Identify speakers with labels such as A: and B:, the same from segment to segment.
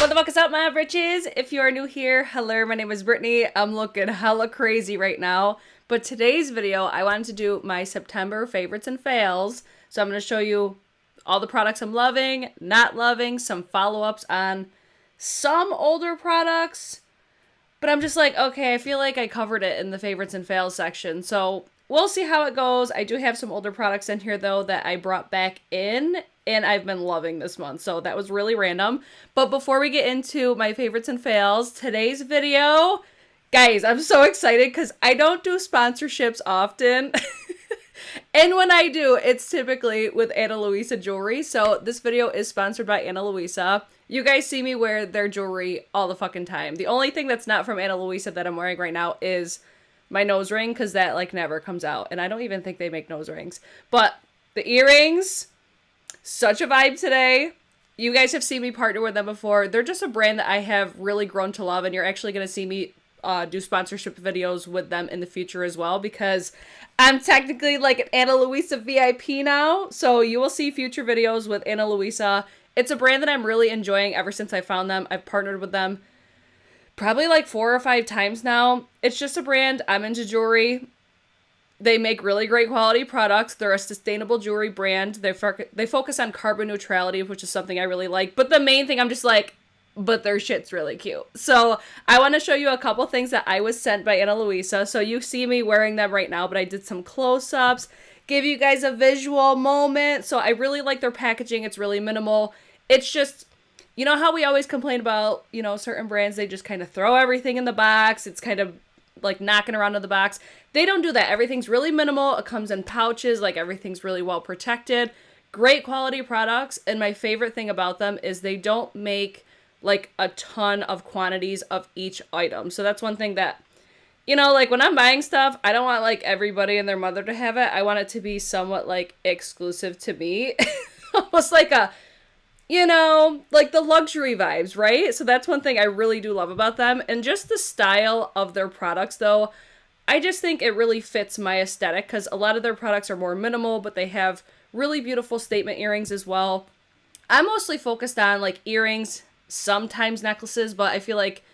A: What the fuck is up, my britches? If you are new here, hello, my name is Brittany. I'm looking hella crazy right now. But today's video, I wanted to do my September favorites and fails. So I'm going to show you all the products I'm loving, not loving, some follow-ups on some older products. But I'm just like, okay, I feel like I covered it in the favorites and fails section. So we'll see how it goes. I do have some older products in here, though, that I brought back in, and I've been loving this month. So that was really random. But before we get into my favorites and fails, today's video, guys, I'm so excited because I don't do sponsorships often. And when I do, it's typically with Ana Luisa jewelry. So this video is sponsored by Ana Luisa. You guys see me wear their jewelry all the fucking time. The only thing that's not from Ana Luisa that I'm wearing right now is my nose ring, because that like never comes out. And I don't even think they make nose rings. But the earrings, such a vibe today. You guys have seen me partner with them before. They're just a brand that I have really grown to love, and you're actually going to see me do sponsorship videos with them in the future as well, because I'm technically like an Ana Luisa VIP now. So you will see future videos with Ana Luisa. It's a brand that I'm really enjoying ever since I found them. I've partnered with them probably like 4 or 5 times now. It's just a brand. I'm into jewelry. They make really great quality products. They're a sustainable jewelry brand. They focus on carbon neutrality, which is something I really like. But the main thing, I'm just like, but their shit's really cute. So I want to show you a couple things that I was sent by Ana Luisa. So you see me wearing them right now, but I did some close-ups, give you guys a visual moment. So I really like their packaging. It's really minimal. It's just, you know how we always complain about, you know, certain brands, they just kind of throw everything in the box. It's kind of like knocking around in the box. They don't do that. Everything's really minimal. It comes in pouches. Like everything's really well protected. Great quality products. And my favorite thing about them is they don't make like a ton of quantities of each item. So that's one thing that, you know, like when I'm buying stuff, I don't want like everybody and their mother to have it. I want it to be somewhat like exclusive to me. Almost like a, you know, like the luxury vibes, right? So that's one thing I really do love about them. And just the style of their products, though, I just think it really fits my aesthetic, because a lot of their products are more minimal, but they have really beautiful statement earrings as well. I'm mostly focused on like earrings, sometimes necklaces, but I feel like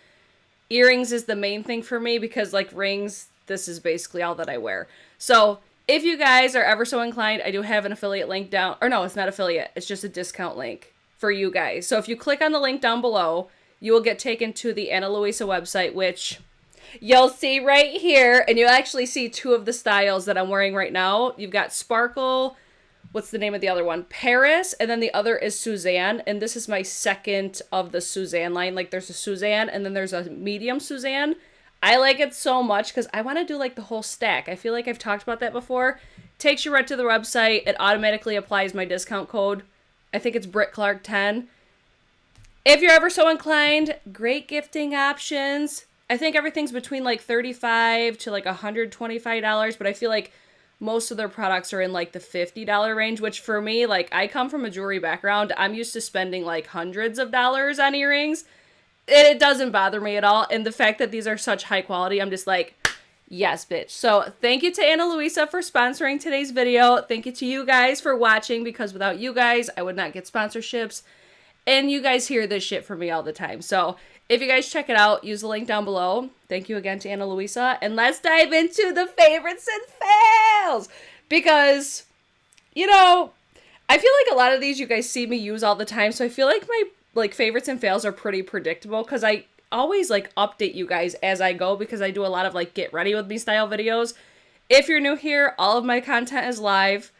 A: earrings is the main thing for me, because like rings, this is basically all that I wear. So if you guys are ever so inclined, I do have an affiliate link down, or no, it's not affiliate, it's just a discount link for you guys. So if you click on the link down below, you will get taken to the Ana Luisa website, which you'll see right here, and you'll actually see 2 of the styles that I'm wearing right now. You've got Sparkle, what's the name of the other one? Paris, and then the other is Suzanne, and this is my second of the Suzanne line. Like there's a Suzanne, and then there's a medium Suzanne. I like it so much because I want to do like the whole stack. I feel like I've talked about that before. Takes you right to the website. It automatically applies my discount code. I think it's britclarkepr. If you're ever so inclined, great gifting options. I think everything's between like $35 to like $125, but I feel like most of their products are in like the $50 range, which for me, like I come from a jewelry background. I'm used to spending like hundreds of dollars on earrings. And it doesn't bother me at all. And the fact that these are such high quality, I'm just like, yes, bitch. So thank you to Ana Luisa for sponsoring today's video. Thank you to you guys for watching, because without you guys, I would not get sponsorships. And you guys hear this shit from me all the time. So if you guys check it out, use the link down below. Thank you again to Ana Luisa. And let's dive into the favorites and fails. Because, you know, I feel like a lot of these you guys see me use all the time. So I feel like my like favorites and fails are pretty predictable, because I always like update you guys as I go, because I do a lot of like get ready with me style videos. If you're new here, all of my content is live.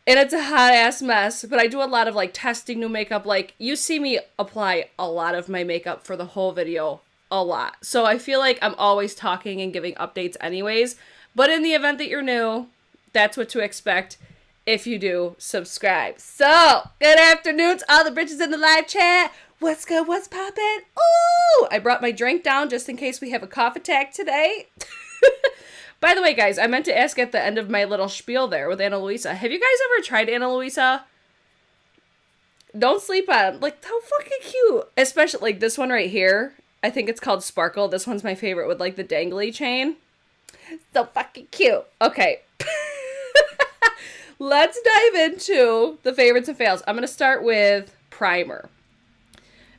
A: And it's a hot ass mess, but I do a lot of like testing new makeup. Like you see me apply a lot of my makeup for the whole video, a lot. So I feel like I'm always talking and giving updates anyways. But in the event that you're new, that's what to expect if you do subscribe. So good afternoon to all the bitches in the live chat. What's good? What's poppin'? Ooh, I brought my drink down just in case we have a cough attack today. By the way, guys, I meant to ask at the end of my little spiel there with Ana Luisa. Have you guys ever tried Ana Luisa? Don't sleep on. Like, how fucking cute. Especially, like, this one right here. I think it's called Sparkle. This one's my favorite with, like, the dangly chain. So fucking cute. Okay. Let's dive into the favorites and fails. I'm going to start with primer.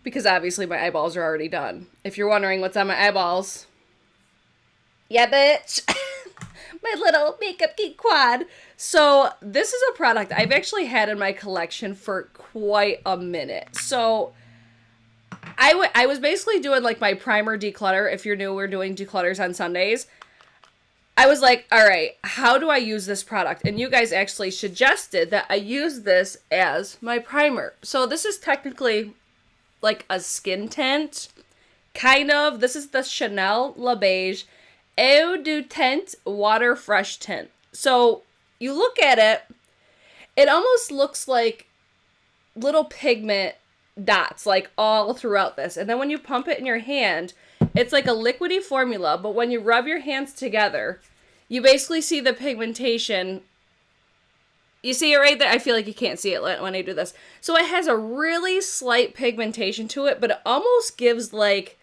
A: because obviously my eyeballs are already done. If you're wondering what's on my eyeballs, yeah, bitch. My little makeup geek quad. So this is a product I've actually had in my collection for quite a minute. So I was basically doing like my primer declutter. If you're new, we're doing declutters on Sundays. I was like, all right, how do I use this product? And you guys actually suggested that I use this as my primer. So this is technically like a skin tint, kind of. This is the Chanel Le Beige Eau de Tint Water Fresh Tint. So you look at it, it almost looks like little pigment dots like all throughout this. And then when you pump it in your hand, it's like a liquidy formula, but when you rub your hands together, you basically see the pigmentation. You see it right there? I feel like you can't see it when I do this. So it has a really slight pigmentation to it, but it almost gives like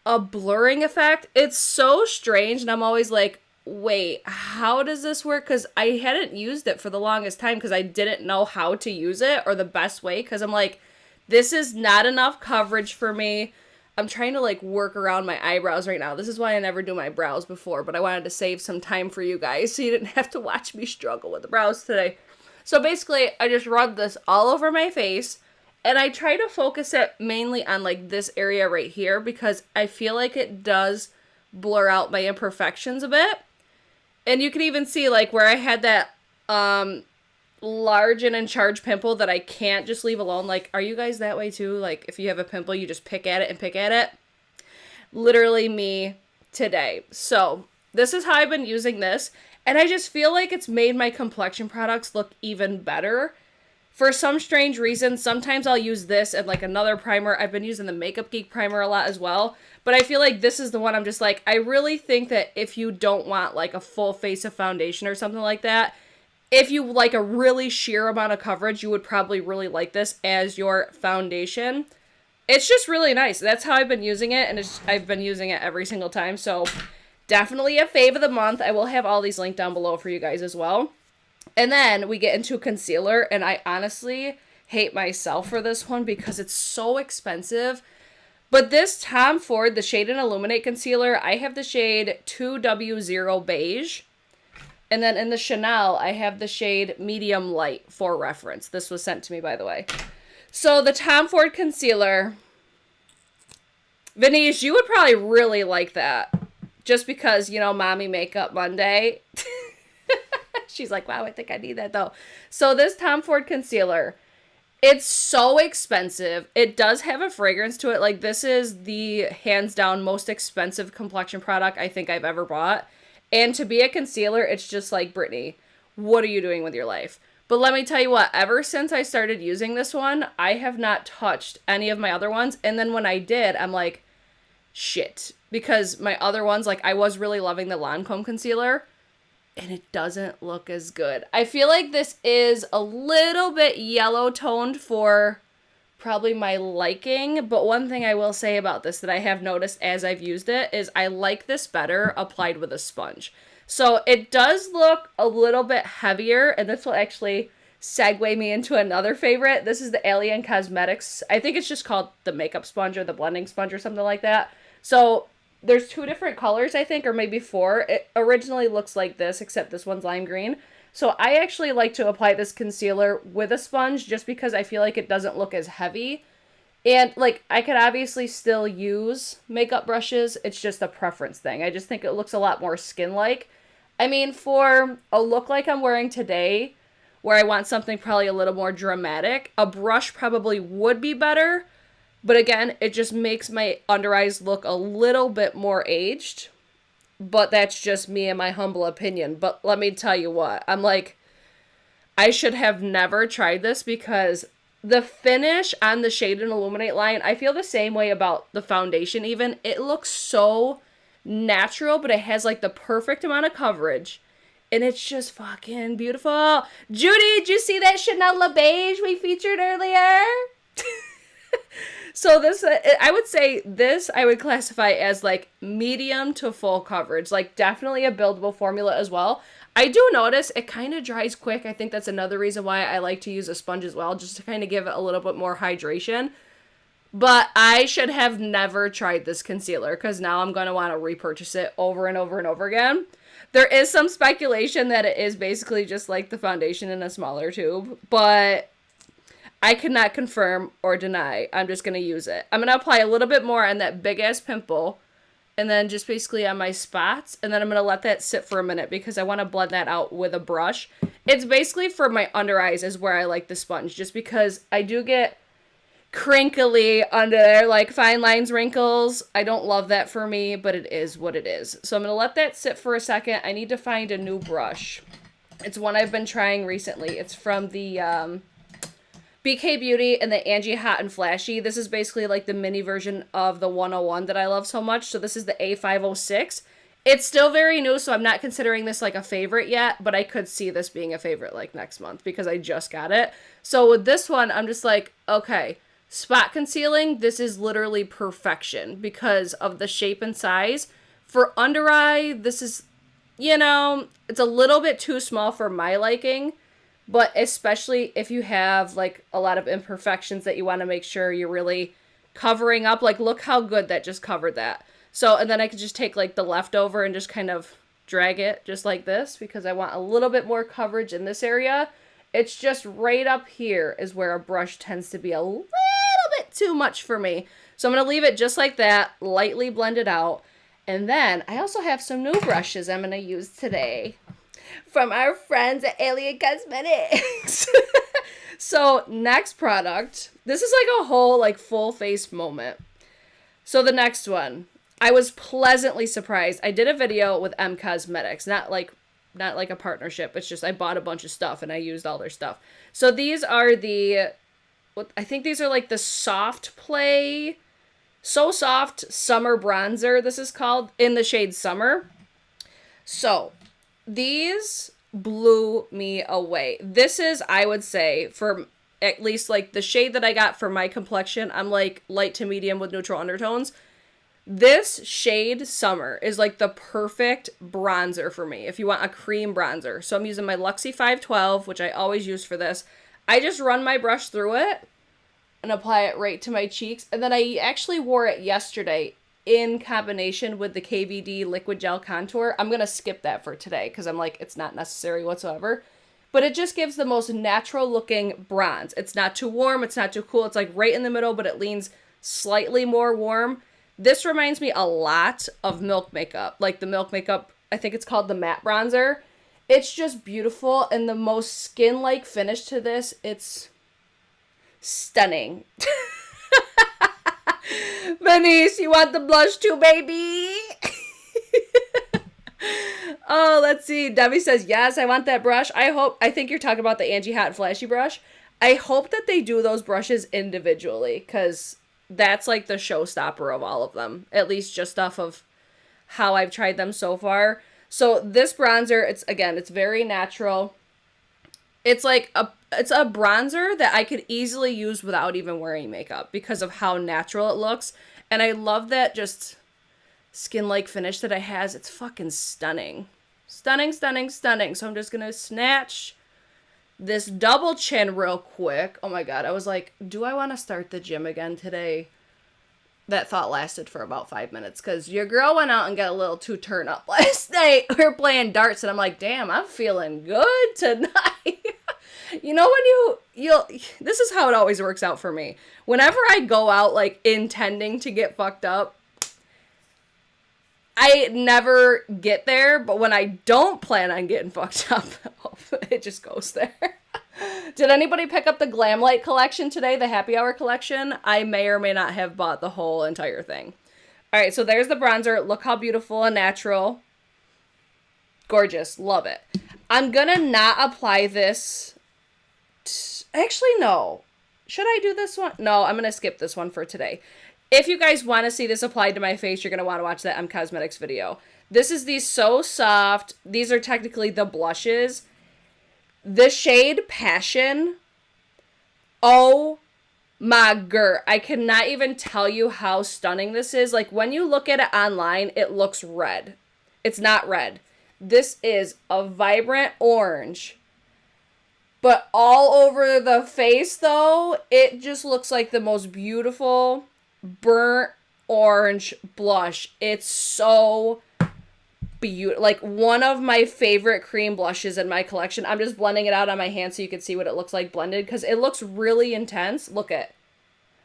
A: a blurring effect. It's so strange, and I'm always like, wait, how does this work? Because I hadn't used it for the longest time because I didn't know how to use it or the best way, because I'm like, this is not enough coverage for me. I'm trying to like work around my eyebrows right now. This is why I never do my brows before, but I wanted to save some time for you guys so you didn't have to watch me struggle with the brows today. So basically, I just rub this all over my face, and I try to focus it mainly on like this area right here because I feel like it does blur out my imperfections a bit. And you can even see like where I had that large and in charge pimple that I can't just leave alone. Like, are you guys that way too? Like, if you have a pimple, you just pick at it and pick at it. Literally me today. So this is how I've been using this, and I just feel like it's made my complexion products look even better. For some strange reason, sometimes I'll use this and like another primer. I've been using the Makeup Geek primer a lot as well, but I feel like this is the one I'm just like, I really think that if you don't want like a full face of foundation or something like that, if you like a really sheer amount of coverage, you would probably really like this as your foundation. It's just really nice. That's how I've been using it, and I've been using it every single time. So definitely a fave of the month. I will have all these linked down below for you guys as well. And then we get into concealer, and I honestly hate myself for this one because it's so expensive. But this Tom Ford, the Shade and Illuminate Concealer, I have the shade 2W0 Beige. And then in the Chanel, I have the shade Medium Light for reference. This was sent to me, by the way. So the Tom Ford concealer, Vanish, you would probably really like that. Just because, you know, Mommy Makeup Monday. She's like, wow, I think I need that though. So this Tom Ford concealer, it's so expensive. It does have a fragrance to it. Like, this is the hands down most expensive complexion product I think I've ever bought. And to be a concealer, it's just like, Brittany, what are you doing with your life? But let me tell you what, ever since I started using this one, I have not touched any of my other ones. And then when I did, I'm like, shit. Because my other ones, like, I was really loving the Lancome concealer, and it doesn't look as good. I feel like this is a little bit yellow toned for probably my liking, but one thing I will say about this that I have noticed as I've used it is I like this better applied with a sponge. So it does look a little bit heavier, and this will actually segue me into another favorite. This is the Alien Cosmetics. I think it's just called the makeup sponge or the blending sponge or something like that. So there's 2 different colors, I think, or maybe 4. It originally looks like this, except this one's lime green. So I actually like to apply this concealer with a sponge just because I feel like it doesn't look as heavy. And, like, I could obviously still use makeup brushes. It's just a preference thing. I just think it looks a lot more skin-like. I mean, for a look like I'm wearing today, where I want something probably a little more dramatic, a brush probably would be better. But again, it just makes my under eyes look a little bit more aged. But that's just me and my humble opinion. But let me tell you what, I'm like, I should have never tried this because the finish on the Shade and Illuminate line, I feel the same way about the foundation even. It looks so natural, but it has like the perfect amount of coverage. And it's just fucking beautiful. Judy, did you see that Chanel Le Beige we featured earlier? So this, I would say this I would classify as like medium to full coverage. Like definitely a buildable formula as well. I do notice it kind of dries quick. I think that's another reason why I like to use a sponge as well, just to kind of give it a little bit more hydration. But I should have never tried this concealer because now I'm going to want to repurchase it over and over and over again. There is some speculation that it is basically just like the foundation in a smaller tube, but I cannot confirm or deny. I'm just going to use it. I'm going to apply a little bit more on that big ass pimple and then just basically on my spots. And then I'm going to let that sit for a minute because I want to blend that out with a brush. It's basically for my under eyes is where I like the sponge just because I do get crinkly under there, like fine lines, wrinkles. I don't love that for me, but it is what it is. So I'm going to let that sit for a second. I need to find a new brush. It's one I've been trying recently. It's from the BK Beauty and the Angie Hot and Flashy. This is basically like the mini version of the 101 that I love so much. So this is the A506. It's still very new, so I'm not considering this like a favorite yet, but I could see this being a favorite like next month because I just got it. So with this one, I'm just like, okay, spot concealing, this is literally perfection because of the shape and size. For under eye, this is, you know, it's a little bit too small for my liking, but especially if you have like a lot of imperfections that you want to make sure you're really covering up. Like, look how good that just covered that. So, and then I could just take like the leftover and just kind of drag it just like this because I want a little bit more coverage in this area. It's just right up here is where a brush tends to be a little bit too much for me. So I'm going to leave it just like that, lightly blend it out. And then I also have some new brushes I'm going to use today from our friends at Alien Cosmetics. So next product, this is like a whole like full face moment. So the next one, I was pleasantly surprised. I did a video with M Cosmetics, not like a partnership. It's just I bought a bunch of stuff and I used all their stuff. So these are the, I think these are like the Soft Play, So Soft Summer Bronzer. This is called in the shade Summer. So these blew me away. This is, I would say, for at least like the shade that I got for my complexion, I'm like light to medium with neutral undertones. This shade Summer is like the perfect bronzer for me if you want a cream bronzer. So I'm using my Luxie 512, which I always use for this. I just run my brush through it and apply it right to my cheeks. And then I actually wore it yesterday in combination with the KVD Liquid Gel Contour. I'm going to skip that for today because I'm like, it's not necessary whatsoever. But it just gives the most natural looking bronze. It's not too warm. It's not too cool. It's like right in the middle, but it leans slightly more warm. This reminds me a lot of Milk Makeup. Like the Milk Makeup, I think it's called the matte bronzer. It's just beautiful and the most skin-like finish to this. It's stunning. Venice, you want the blush too, baby? Oh, let's see. Debbie says, yes, I want that brush. I think you're talking about the Angie Hot and Flashy brush. I hope that they do those brushes individually because that's like the showstopper of all of them, at least just off of how I've tried them so far. So this bronzer, it's very natural. It's like it's a bronzer that I could easily use without even wearing makeup because of how natural it looks. And I love that just skin-like finish that it has. It's fucking stunning. Stunning, stunning, stunning. So I'm just going to snatch this double chin real quick. Oh my God. I was like, do I want to start the gym again today? That thought lasted for about 5 minutes because your girl went out and got a little too turn up last night. We were playing darts and I'm like, damn, I'm feeling good tonight. You know, when this is how it always works out for me. Whenever I go out like intending to get fucked up, I never get there, but when I don't plan on getting fucked up, it just goes there. Did anybody pick up the Glam Light collection today, the happy hour collection? I may or may not have bought the whole entire thing. All right, so there's the bronzer. Look how beautiful and natural. Gorgeous. Love it. I'm going to not apply this. Actually, no. Should I do this one? No, I'm going to skip this one for today. If you guys want to see this applied to my face, you're going to want to watch that M Cosmetics video. This is the So Soft. These are technically the blushes. The shade Passion. Oh my god. I cannot even tell you how stunning this is. Like when you look at it online, it looks red. It's not red. This is a vibrant orange. But all over the face, though, it just looks like the most beautiful burnt orange blush. It's so beautiful. Like, one of my favorite cream blushes in my collection. I'm just blending it out on my hand so you can see what it looks like blended, because it looks really intense. Look at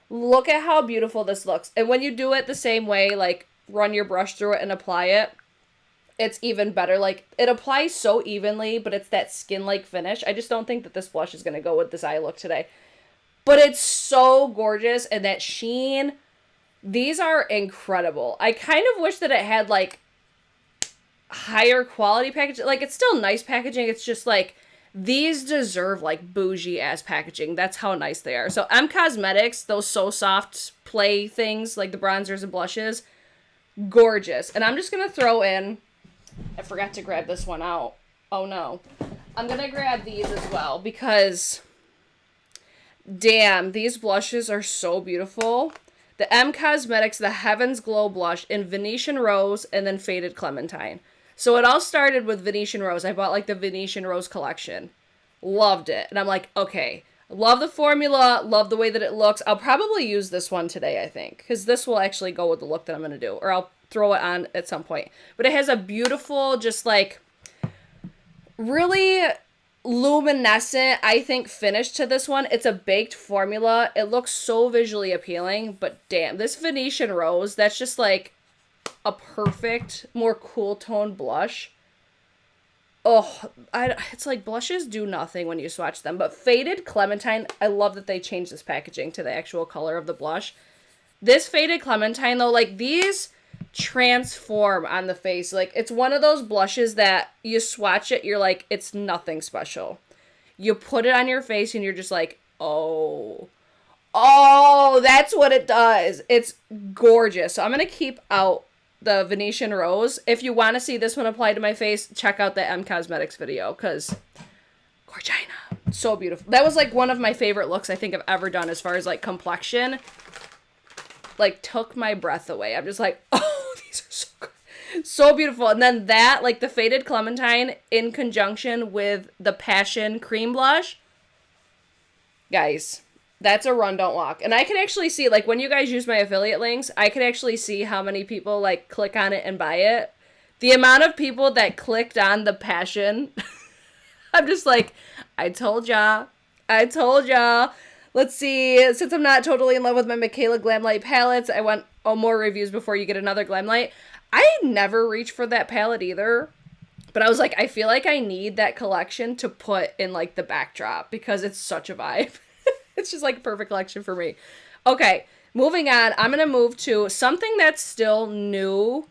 A: how beautiful this looks. And when you do it the same way, like, run your brush through it and apply it, it's even better. Like, it applies so evenly, but it's that skin-like finish. I just don't think that this blush is going to go with this eye look today. But it's so gorgeous, and that sheen, these are incredible. I kind of wish that it had, like, higher quality packaging. Like, it's still nice packaging. It's just, like, these deserve, like, bougie-ass packaging. That's how nice they are. So, Cosmetics, those So Soft play things, like the bronzers and blushes, gorgeous. And I'm just going to throw in... I forgot to grab this one out. Oh no. I'm gonna grab these as well because, damn, these blushes are so beautiful. The Cosmetics, the Heaven's Glow blush in Venetian Rose and then Faded Clementine. So it all started with Venetian Rose. I bought like the Venetian Rose collection. Loved it. And I'm like, okay, love the formula, love the way that it looks. I'll probably use this one today, I think, because this will actually go with the look that I'm gonna do. Or I'll throw it on at some point. But it has a beautiful, just like really luminescent, I think, finish to this one. It's a baked formula. It looks so visually appealing, but damn, this Venetian Rose, that's just like a perfect, more cool tone blush. Oh, it's like blushes do nothing when you swatch them. But Faded Clementine, I love that they changed this packaging to the actual color of the blush. This Faded Clementine, though, like, these transform on the face. Like, it's one of those blushes that you swatch it, you're like, it's nothing special. You put it on your face and you're just like, oh, that's what it does. It's gorgeous. So I'm gonna keep out the Venetian Rose. If you want to see this one applied to my face, check out the Cosmetics video, because Gorgina, so beautiful. That was like one of my favorite looks I think I've ever done as far as like complexion. Like, took my breath away. I'm just like, oh, these are so good. So beautiful. And then that, like the Faded Clementine in conjunction with the Passion Cream Blush. Guys, that's a run, don't walk. And I can actually see, like, when you guys use my affiliate links, I can actually see how many people, like, click on it and buy it. The amount of people that clicked on the Passion, I'm just like, I told y'all. Let's see, since I'm not totally in love with my Michaela Glamlight palettes, I want more reviews before you get another Glamlight. I never reach for that palette either, but I was like, I feel like I need that collection to put in, like, the backdrop, because it's such a vibe. It's just, like, a perfect collection for me. Okay, moving on, I'm going to move to something that's still new,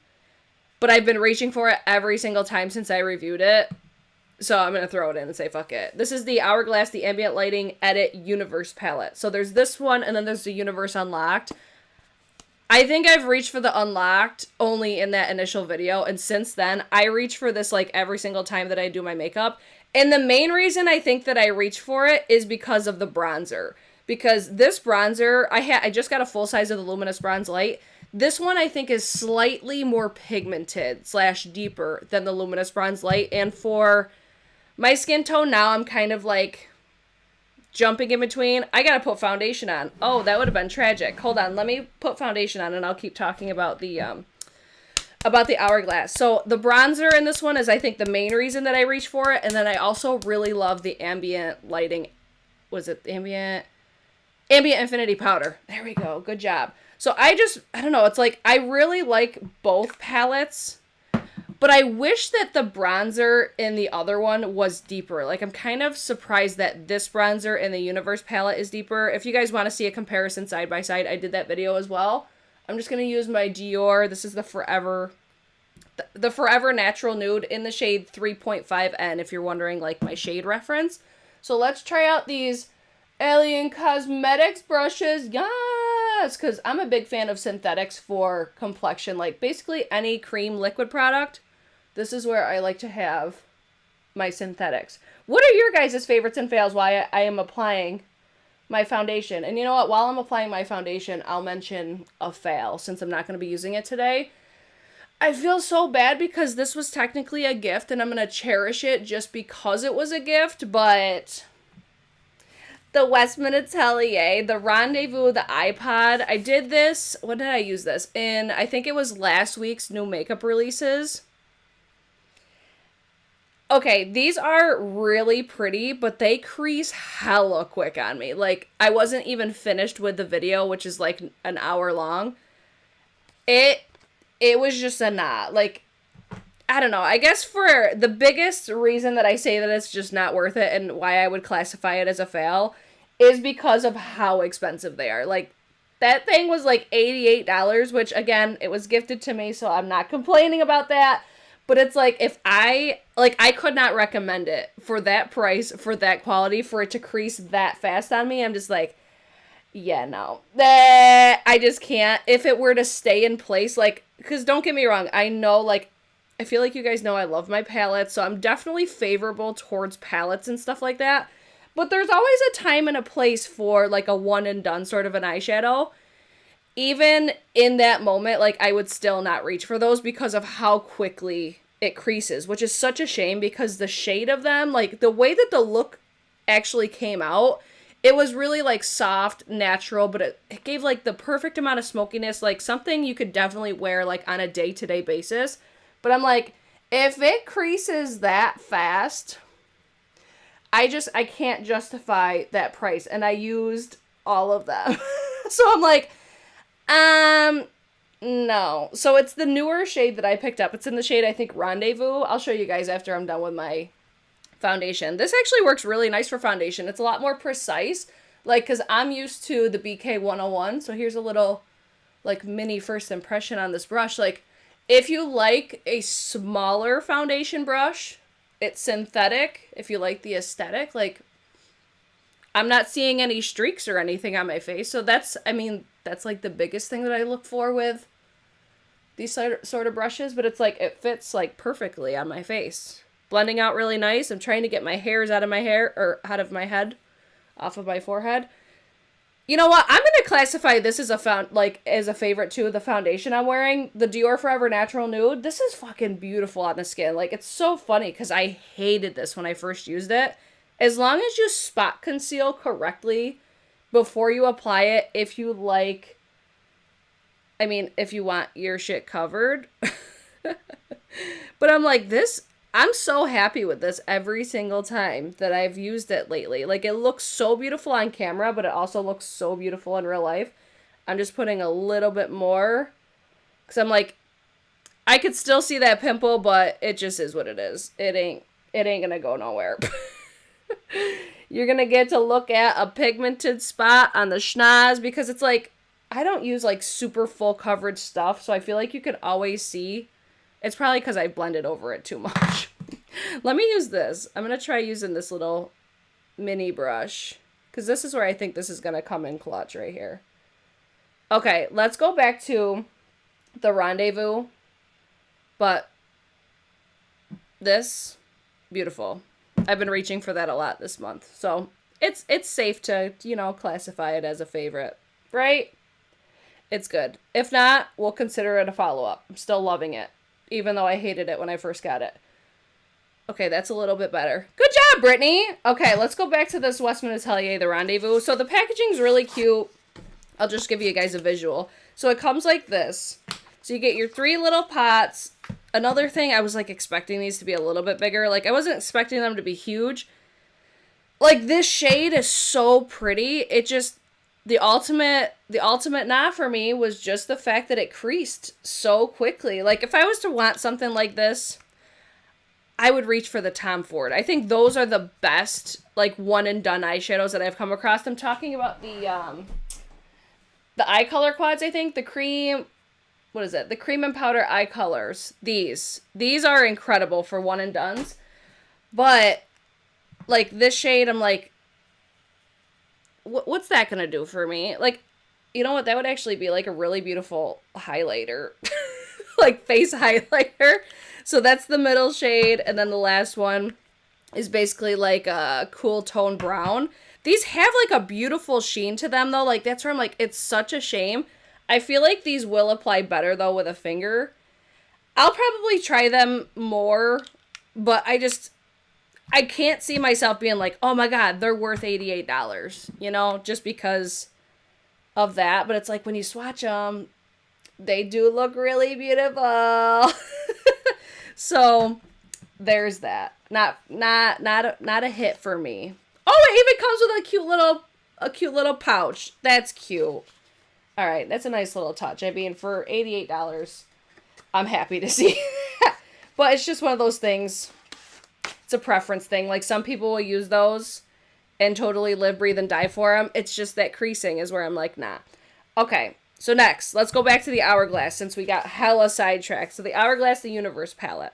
A: but I've been reaching for it every single time since I reviewed it. So I'm going to throw it in and say, fuck it. This is the Hourglass, the Ambient Lighting Edit Universe palette. So there's this one, and then there's the Universe Unlocked. I think I've reached for the Unlocked only in that initial video, and since then, I reach for this, like, every single time that I do my makeup. And the main reason I think that I reach for it is because of the bronzer. Because this bronzer, I just got a full size of the Luminous Bronze Light. This one I think is slightly more pigmented / deeper than the Luminous Bronze Light, and for my skin tone now, I'm kind of like jumping in between. I gotta put foundation on. Oh, that would have been tragic. Hold on, let me put foundation on and I'll keep talking about the Hourglass. So the bronzer in this one is, I think, the main reason that I reach for it. And then I also really love the Ambient Lighting. Was it Ambient Infinity Powder? There we go. Good job. So I don't know. It's like, I really like both palettes, but I wish that the bronzer in the other one was deeper. Like, I'm kind of surprised that this bronzer in the Universe palette is deeper. If you guys want to see a comparison side by side, I did that video as well. I'm just going to use my Dior. This is the Forever Natural Nude in the shade 3.5N, if you're wondering, like, my shade reference. So let's try out these Alien Cosmetics brushes. Yes! Because I'm a big fan of synthetics for complexion. Like, basically any cream liquid product, this is where I like to have my synthetics. What are your guys' favorites and fails while I am applying my foundation? And you know what? While I'm applying my foundation, I'll mention a fail since I'm not going to be using it today. I feel so bad because this was technically a gift and I'm going to cherish it just because it was a gift, but The Westman Atelier, the Rendezvous, the iPod. I did this, when did I use this? In, I think it was last week's new makeup releases. Okay, these are really pretty, but they crease hella quick on me. Like, I wasn't even finished with the video, which is like an hour long. It was just a knot. Like, I don't know. I guess for the biggest reason that I say that it's just not worth it and why I would classify it as a fail is because of how expensive they are. Like, that thing was like $88, which again, it was gifted to me, so I'm not complaining about that. But it's like, if I could not recommend it for that price, for that quality, for it to crease that fast on me. I'm just like, yeah, no. I just can't. If it were to stay in place, like, because don't get me wrong, I know, like, I feel like you guys know I love my palettes, so I'm definitely favorable towards palettes and stuff like that. But there's always a time and a place for, like, a one and done sort of an eyeshadow. Even in that moment, like, I would still not reach for those because of how quickly it creases, which is such a shame because the shade of them, like, the way that the look actually came out, it was really, like, soft, natural, but it gave, like, the perfect amount of smokiness, like, something you could definitely wear, like, on a day-to-day basis. But I'm like, if it creases that fast, I can't justify that price. And I used all of them. So I'm like, no. So it's the newer shade that I picked up. It's in the shade, I think, Rendezvous. I'll show you guys after I'm done with my foundation. This actually works really nice for foundation. It's a lot more precise. Like, because I'm used to the BK 101. So here's a little, like, mini first impression on this brush. Like, if you like a smaller foundation brush, it's synthetic. If you like the aesthetic, like, I'm not seeing any streaks or anything on my face. So that's, I mean, that's like the biggest thing that I look for with these sort of brushes. But it's like, it fits like perfectly on my face. Blending out really nice. I'm trying to get my hairs out of my hair, or out of my head, off of my forehead. You know what? I'm going to classify this as a favorite too, the foundation I'm wearing. The Dior Forever Natural Nude. This is fucking beautiful on the skin. Like, it's so funny because I hated this when I first used it. As long as you spot conceal correctly before you apply it, if you like, I mean, if you want your shit covered. But I'm like, I'm so happy with this every single time that I've used it lately. Like, it looks so beautiful on camera, but it also looks so beautiful in real life. I'm just putting a little bit more, because I'm like, I could still see that pimple, but it just is what it is. It ain't gonna go nowhere. You're gonna get to look at a pigmented spot on the schnoz, because it's like, I don't use like super full coverage stuff, so I feel like you could always see. It's probably because I blended over it too much. Let me use this. I'm going to try using this little mini brush, because this is where I think this is going to come in clutch right here. Okay, let's go back to the Rendezvous. But this, beautiful. I've been reaching for that a lot this month. So it's safe to, you know, classify it as a favorite, right? It's good. If not, we'll consider it a follow-up. I'm still loving it, even though I hated it when I first got it. Okay, that's a little bit better. Good job, Brittany! Okay, let's go back to this Westman Atelier, the Rendezvous. So the packaging's really cute. I'll just give you guys a visual. So it comes like this. So you get your 3 little pots. Another thing, I was like expecting these to be a little bit bigger. Like, I wasn't expecting them to be huge. Like, this shade is so pretty. It just, the ultimate knot for me was just the fact that it creased so quickly. Like, if I was to want something like this, I would reach for the Tom Ford. I think those are the best, like, one and done eyeshadows that I've come across. I'm talking about the eye color quads, I think. The cream, what is it? The cream and powder eye colors. These are incredible for one and dones. But, like, this shade, I'm like, what's that gonna do for me? Like, you know what? That would actually be, like, a really beautiful highlighter. Like, face highlighter. So that's the middle shade, and then the last one is basically like a cool tone brown. These have like a beautiful sheen to them though. Like, that's where I'm like, it's such a shame. I feel like these will apply better though with a finger. I'll probably try them more, but I I can't see myself being like, oh my God, they're worth $88, you know, just because of that. But it's like when you swatch them, they do look really beautiful. So there's that. Not a hit for me. Oh, it even comes with a cute little pouch. That's cute. All right, that's a nice little touch. I mean, for $88, I'm happy to see. But it's just one of those things. It's a preference thing. Like, some people will use those and totally live, breathe, and die for them. It's just that creasing is where I'm like, nah. Okay, so next, let's go back to the Hourglass since we got hella sidetracked. So the Hourglass The Universe palette.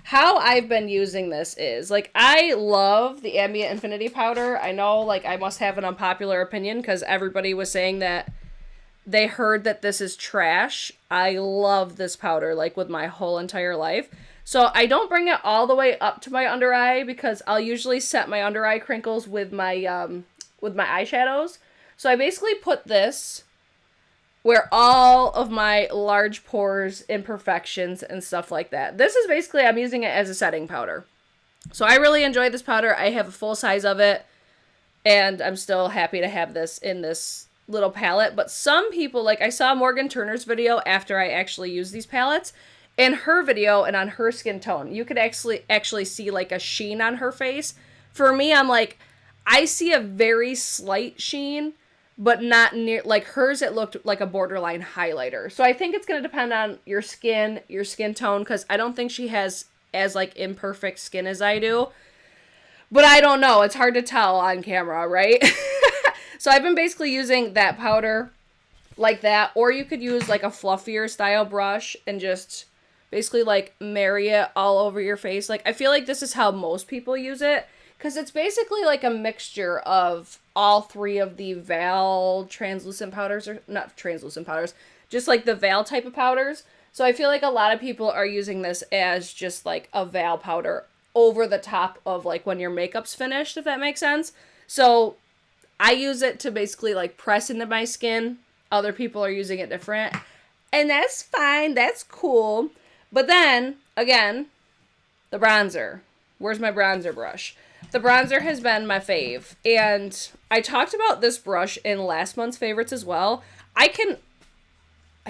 A: How I've been using this is, like, I love the Ambient Infinity Powder. I know, like, I must have an unpopular opinion because everybody was saying that they heard that this is trash. I love this powder, like, with my whole entire life. So I don't bring it all the way up to my under eye because I'll usually set my under eye crinkles with my eyeshadows. So I basically put this where all of my large pores, imperfections, and stuff like that. This is basically, I'm using it as a setting powder. So I really enjoy this powder. I have a full size of it, and I'm still happy to have this in this little palette. But some people, like, I saw Morgan Turner's video after I actually used these palettes. In her video and on her skin tone, you could actually see, like, a sheen on her face. For me, I'm like, I see a very slight sheen, but not near, like hers, it looked like a borderline highlighter. So I think it's going to depend on your skin tone, because I don't think she has as, like, imperfect skin as I do. But I don't know. It's hard to tell on camera, right? So I've been basically using that powder like that, or you could use, like, a fluffier style brush and just basically, like, marry it all over your face. Like, I feel like this is how most people use it, because it's basically like a mixture of all three of the Val translucent powders, or not translucent powders, just like the Val type of powders. So I feel like a lot of people are using this as just like a Val powder over the top of, like, when your makeup's finished, if that makes sense. So I use it to basically, like, press into my skin. Other people are using it different, and that's fine. That's cool. But then, again, the bronzer. Where's my bronzer brush? The bronzer has been my fave. And I talked about this brush in last month's favorites as well. I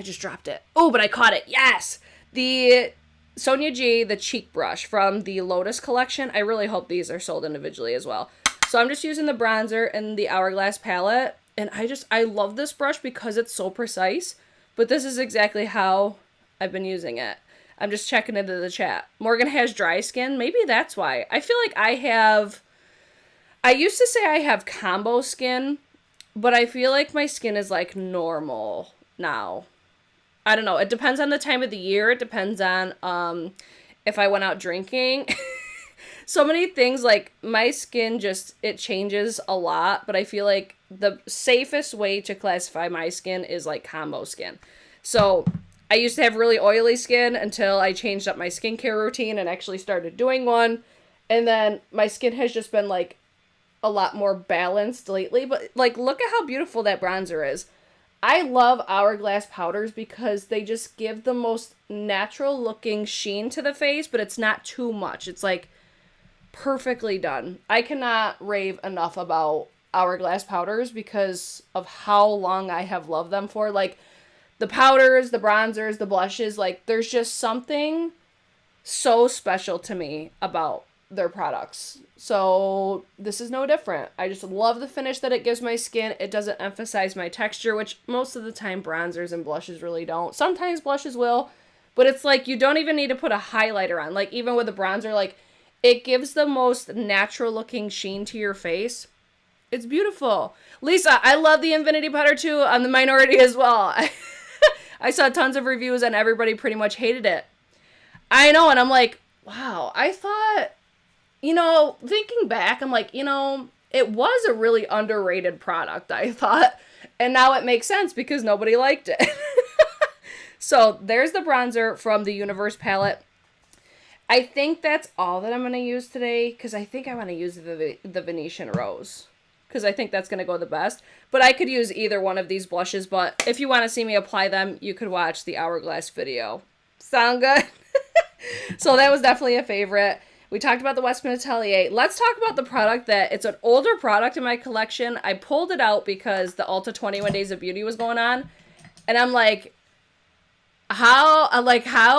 A: just dropped it. Oh, but I caught it. Yes! The Sonia G, the cheek brush from the Lotus collection. I really hope these are sold individually as well. So I'm just using the bronzer in the Hourglass palette. And I love this brush because it's so precise. But this is exactly how I've been using it. I'm just checking into the chat. Morgan has dry skin. Maybe that's why. I feel like I used to say I have combo skin, but I feel like my skin is, like, normal now. I don't know. It depends on the time of the year. It depends on if I went out drinking. So many things, like, my skin just, it changes a lot, but I feel like the safest way to classify my skin is, like, combo skin. So I used to have really oily skin until I changed up my skincare routine and actually started doing one. And then my skin has just been, like, a lot more balanced lately. But, like, look at how beautiful that bronzer is. I love Hourglass powders because they just give the most natural looking sheen to the face, but it's not too much. It's, like, perfectly done. I cannot rave enough about Hourglass powders because of how long I have loved them for. Like, the powders, the bronzers, the blushes, like, there's just something so special to me about their products. So this is no different. I just love the finish that it gives my skin. It doesn't emphasize my texture, which most of the time bronzers and blushes really don't. Sometimes blushes will, but it's like you don't even need to put a highlighter on. Like, even with a bronzer, like, it gives the most natural looking sheen to your face. It's beautiful. Lisa, I love the Infinity powder too. I'm the minority as well. I saw tons of reviews and everybody pretty much hated it. I know, and I'm like, wow, I thought, you know, thinking back, I'm like, you know, it was a really underrated product, I thought. And now it makes sense because nobody liked it. So there's the bronzer from the Universe palette. I think that's all that I'm going to use today because I think I want to use the Venetian Rose, because I think that's going to go the best. But I could use either one of these blushes, but if you want to see me apply them, you could watch the Hourglass video. Sound good? So that was definitely a favorite. We talked about the Westman Atelier. Let's talk about the product that it's an older product in my collection. I pulled it out because the Ulta 21 Days of Beauty was going on. And I'm like, how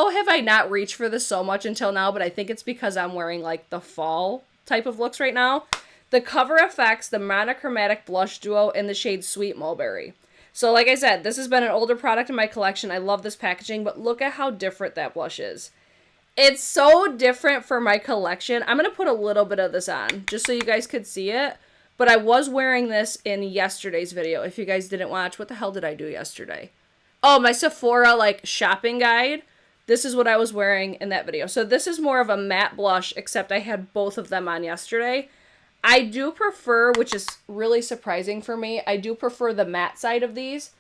A: have I not reached for this so much until now? But I think it's because I'm wearing like the fall type of looks right now. The Cover FX, the Monochromatic Blush Duo in the shade Sweet Mulberry. So like I said, this has been an older product in my collection. I love this packaging, but look at how different that blush is. It's so different for my collection. I'm going to put a little bit of this on just so you guys could see it. But I was wearing this in yesterday's video. If you guys didn't watch, what the hell did I do yesterday? Oh, my Sephora like shopping guide. This is what I was wearing in that video. So this is more of a matte blush, except I had both of them on yesterday. I do prefer, which is really surprising for me, I do prefer the matte side of these.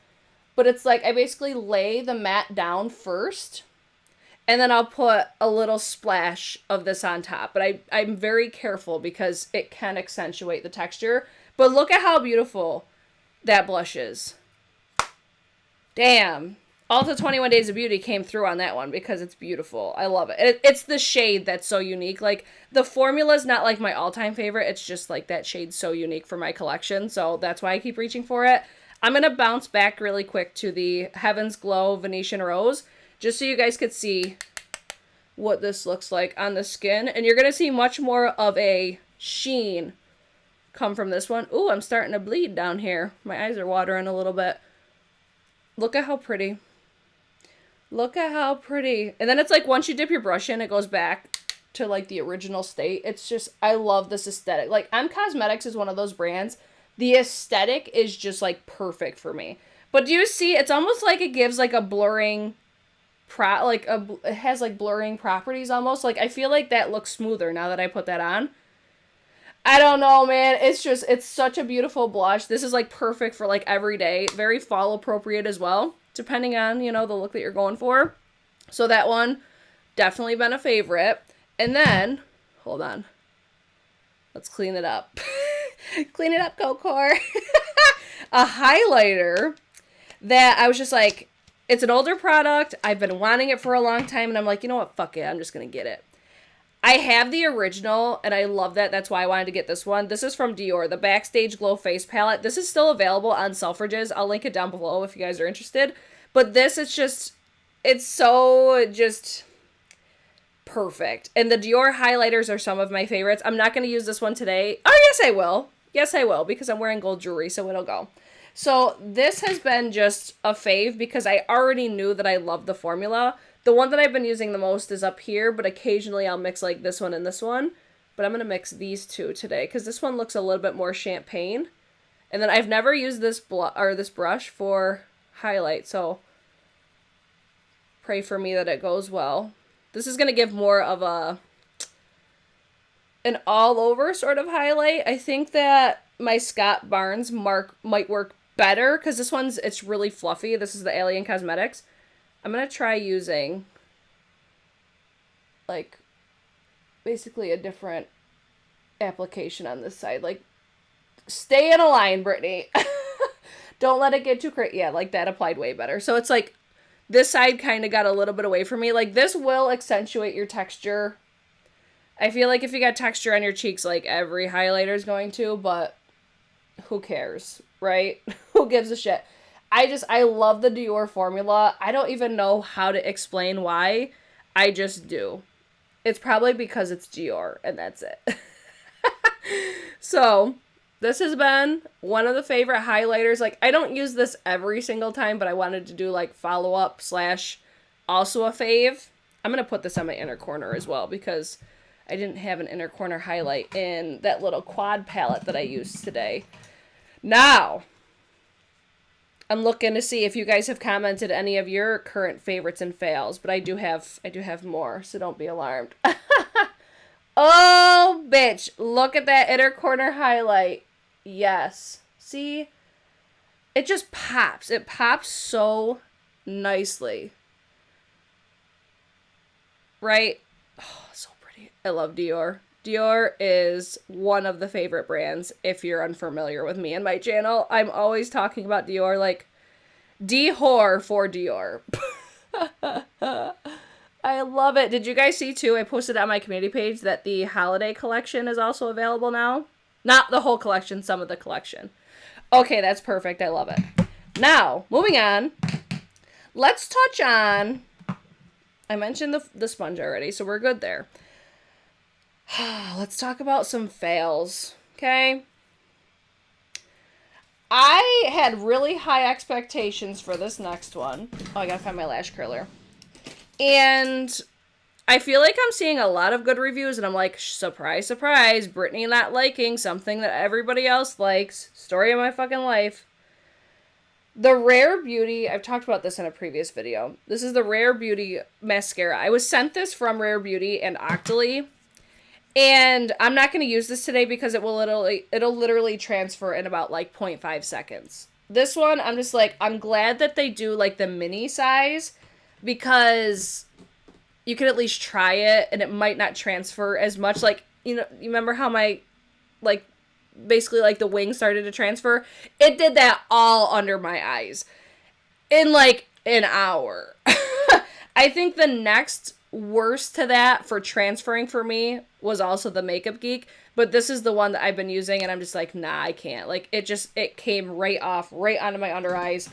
A: But it's like I basically lay the matte down first. And then I'll put a little splash of this on top. But I'm very careful because it can accentuate the texture. But look at how beautiful that blush is. Damn. Ulta 21 Days of Beauty came through on that one because it's beautiful. I love it. It's the shade that's so unique. Like, the formula is not like my all-time favorite. It's just like that shade's so unique for my collection. So that's why I keep reaching for it. I'm going to bounce back really quick to the Heaven's Glow Venetian Rose, just so you guys could see what this looks like on the skin. And you're going to see much more of a sheen come from this one. Ooh, I'm starting to bleed down here. My eyes are watering a little bit. Look at how pretty. Look at how pretty. And then it's like once you dip your brush in, it goes back to like the original state. It's just, I love this aesthetic. Like, M Cosmetics is one of those brands. The aesthetic is just like perfect for me. But do you see, it's almost like it gives like a blurring, it has like blurring properties almost. Like, I feel like that looks smoother now that I put that on. I don't know, man. It's just, it's such a beautiful blush. This is like perfect for like every day. Very fall appropriate as well, depending on, you know, the look that you're going for. So that one, definitely been a favorite. And then, hold on. Let's clean it up. Clean it up, Cocor. A highlighter that I was just like, it's an older product. I've been wanting it for a long time. And I'm like, you know what? Fuck it. I'm just going to get it. I have the original, and I love that. That's why I wanted to get this one. This is from Dior, the Backstage Glow Face Palette. This is still available on Selfridges. I'll link it down below if you guys are interested. But this, it's so just perfect. And the Dior highlighters are some of my favorites. I'm not going to use this one today. Oh, yes, I will. Yes, I will, because I'm wearing gold jewelry, so it'll go. So this has been just a fave because I already knew that I loved the formula. The one that I've been using the most is up here, but occasionally I'll mix like this one and this one. But I'm going to mix these two today because this one looks a little bit more champagne. And then I've never used this brush for highlight, so pray for me that it goes well. This is going to give more of an all-over sort of highlight. I think that my Scott Barnes mark might work better because this one's, it's really fluffy. This is the Alien Cosmetics. I'm going to try using, like, basically a different application on this side. Like, stay in a line, Brittany. Don't let it get too crazy. Yeah, like that applied way better. So it's like, this side kind of got a little bit away from me. Like, this will accentuate your texture. I feel like if you got texture on your cheeks, like, every highlighter is going to, but who cares, right? Who gives a shit? I love the Dior formula. I don't even know how to explain why. I just do. It's probably because it's Dior, and that's it. So, this has been one of the favorite highlighters. Like, I don't use this every single time, but I wanted to do, like, follow-up / also a fave. I'm going to put this on my inner corner as well, because I didn't have an inner corner highlight in that little quad palette that I used today. Now, I'm looking to see if you guys have commented any of your current favorites and fails, but I do have more, so don't be alarmed. Oh, bitch, look at that inner corner highlight. Yes. See? It just pops. It pops so nicely. Right? Oh, so pretty. I love Dior. Dior is one of the favorite brands if you're unfamiliar with me and my channel. I'm always talking about Dior, like, D-whore for Dior. I love it. Did you guys see too? I posted on my community page that the holiday collection is also available now. Not the whole collection, some of the collection. Okay, that's perfect. I love it. Now, moving on. Let's touch on, I mentioned the sponge already, so we're good there. Let's talk about some fails, okay? I had really high expectations for this next one. Oh, I gotta find my lash curler. And I feel like I'm seeing a lot of good reviews, and I'm like, surprise, surprise, Brittany not liking something that everybody else likes. Story of my fucking life. The Rare Beauty, I've talked about this in a previous video. This is the Rare Beauty mascara. I was sent this from Rare Beauty and Octoly. And I'm not going to use this today because it'll literally transfer in about like 0.5 seconds. This one, I'm just like, I'm glad that they do like the mini size because you can at least try it and it might not transfer as much. Like, you know, you remember how my, like, basically like the wing started to transfer? It did that all under my eyes in like an hour. I think the next worst to that for transferring for me was also the Makeup Geek, but this is the one that I've been using and I'm just like, nah, I can't. Like, it came right off, right onto my under eyes.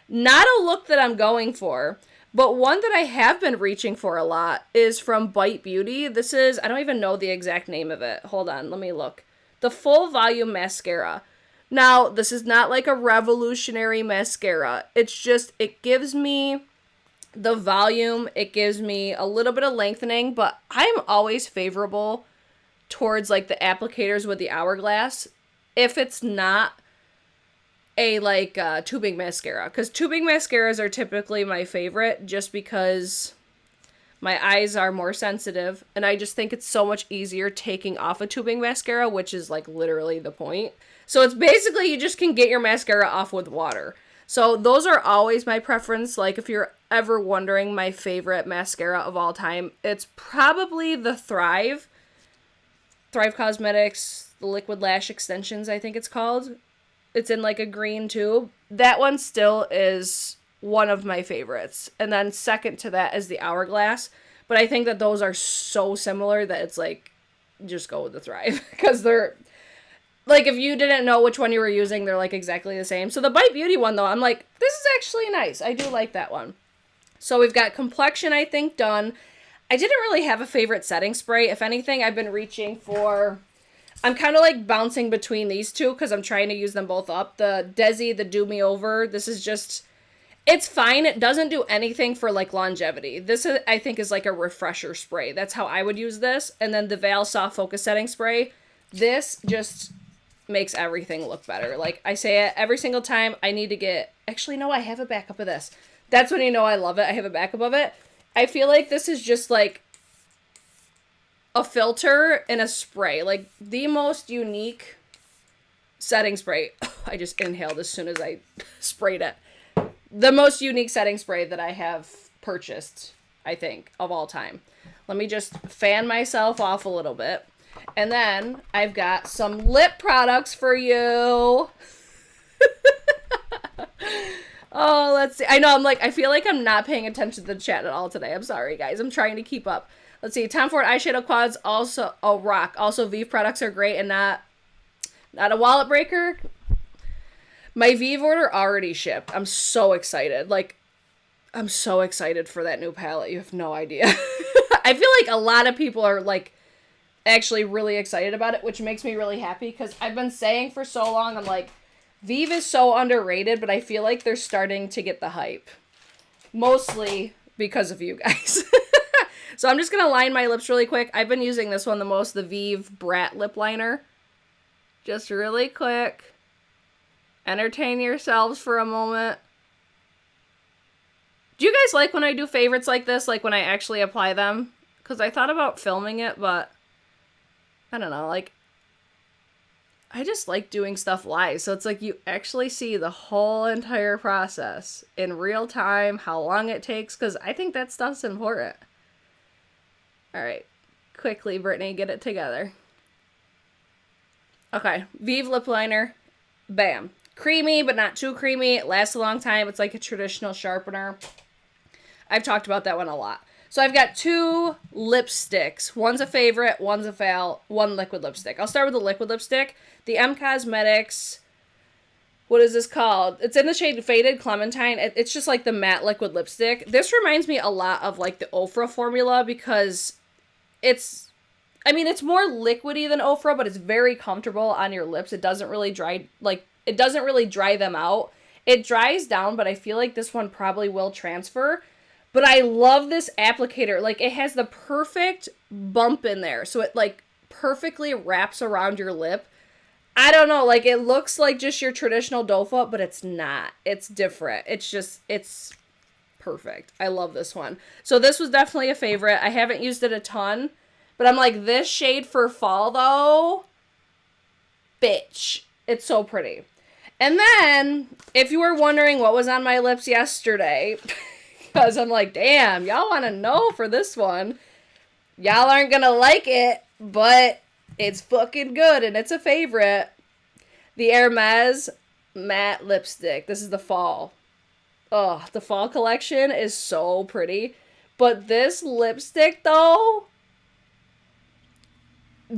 A: Not a look that I'm going for, but one that I have been reaching for a lot is from Bite Beauty. This is, I don't even know the exact name of it. Hold on, let me look. The Full Volume Mascara. Now, this is not like a revolutionary mascara. It's just, it gives me the volume, it gives me a little bit of lengthening, but I'm always favorable towards like the applicators with the Hourglass if it's not a like tubing mascara, because tubing mascaras are typically my favorite just because my eyes are more sensitive and I just think it's so much easier taking off a tubing mascara, which is like literally the point. So it's basically you just can get your mascara off with water. So those are always my preference. Like if you're ever wondering my favorite mascara of all time, it's probably the Thrive Cosmetics, the Liquid Lash Extensions, I think it's called. It's in like a green tube. That one still is one of my favorites. And then second to that is the Hourglass. But I think that those are so similar that it's like, just go with the Thrive. Because they're, like, if you didn't know which one you were using, they're like exactly the same. So the Bite Beauty one, though, I'm like, this is actually nice. I do like that one. So we've got complexion, I think, done. I didn't really have a favorite setting spray. If anything, I've been reaching for, I'm kind of like bouncing between these two because I'm trying to use them both up. The Desi, the Do Me Over, this is just, it's fine. It doesn't do anything for like longevity. This, is, I think, is like a refresher spray. That's how I would use this. And then the Veil Soft Focus Setting Spray. This just makes everything look better. Like I say it every single time. I need to get, actually, no, I have a backup of this. That's when you know I love it. I have a backup of it. I feel like this is just like a filter and a spray. Like the most unique setting spray. I just inhaled as soon as I sprayed it. The most unique setting spray that I have purchased, I think, of all time. Let me just fan myself off a little bit. And then I've got some lip products for you. Oh, let's see. I know, I'm like, I feel like I'm not paying attention to the chat at all today. I'm sorry, guys. I'm trying to keep up. Let's see. Tom Ford eyeshadow quads also, oh, rock. Also, Vive products are great and not a wallet breaker. My Vive order already shipped. I'm so excited. Like, I'm so excited for that new palette. You have no idea. I feel like a lot of people are, like, actually really excited about it, which makes me really happy because I've been saying for so long, I'm like, Vive is so underrated, but I feel like they're starting to get the hype. Mostly because of you guys. So I'm just going to line my lips really quick. I've been using this one the most, the Vive Brat Lip Liner. Just really quick. Entertain yourselves for a moment. Do you guys like when I do favorites like this? Like when I actually apply them? Because I thought about filming it, but I don't know, like, I just like doing stuff live. So it's like you actually see the whole entire process in real time, how long it takes, because I think that stuff's important. All right. Quickly, Brittany, get it together. Okay. Vive Lip Liner. Bam. Creamy, but not too creamy. It lasts a long time. It's like a traditional sharpener. I've talked about that one a lot. So I've got two lipsticks. One's a favorite, one's a fail, one liquid lipstick. I'll start with the liquid lipstick. The M Cosmetics, what is this called? It's in the shade Faded Clementine. It's just like the matte liquid lipstick. This reminds me a lot of like the Ofra formula because it's more liquidy than Ofra, but it's very comfortable on your lips. It doesn't really dry them out. It dries down, but I feel like this one probably will transfer. But I love this applicator. Like, it has the perfect bump in there. So it, like, perfectly wraps around your lip. I don't know. Like, it looks like just your traditional doe foot, but it's not. It's different. It's perfect. I love this one. So this was definitely a favorite. I haven't used it a ton. But I'm like, this shade for fall, though, bitch. It's so pretty. And then, if you were wondering what was on my lips yesterday... Because I'm like, damn, y'all want to know for this one. Y'all aren't going to like it, but it's fucking good, and it's a favorite. The Hermes Matte Lipstick. This is the fall. Oh, the fall collection is so pretty. But this lipstick, though,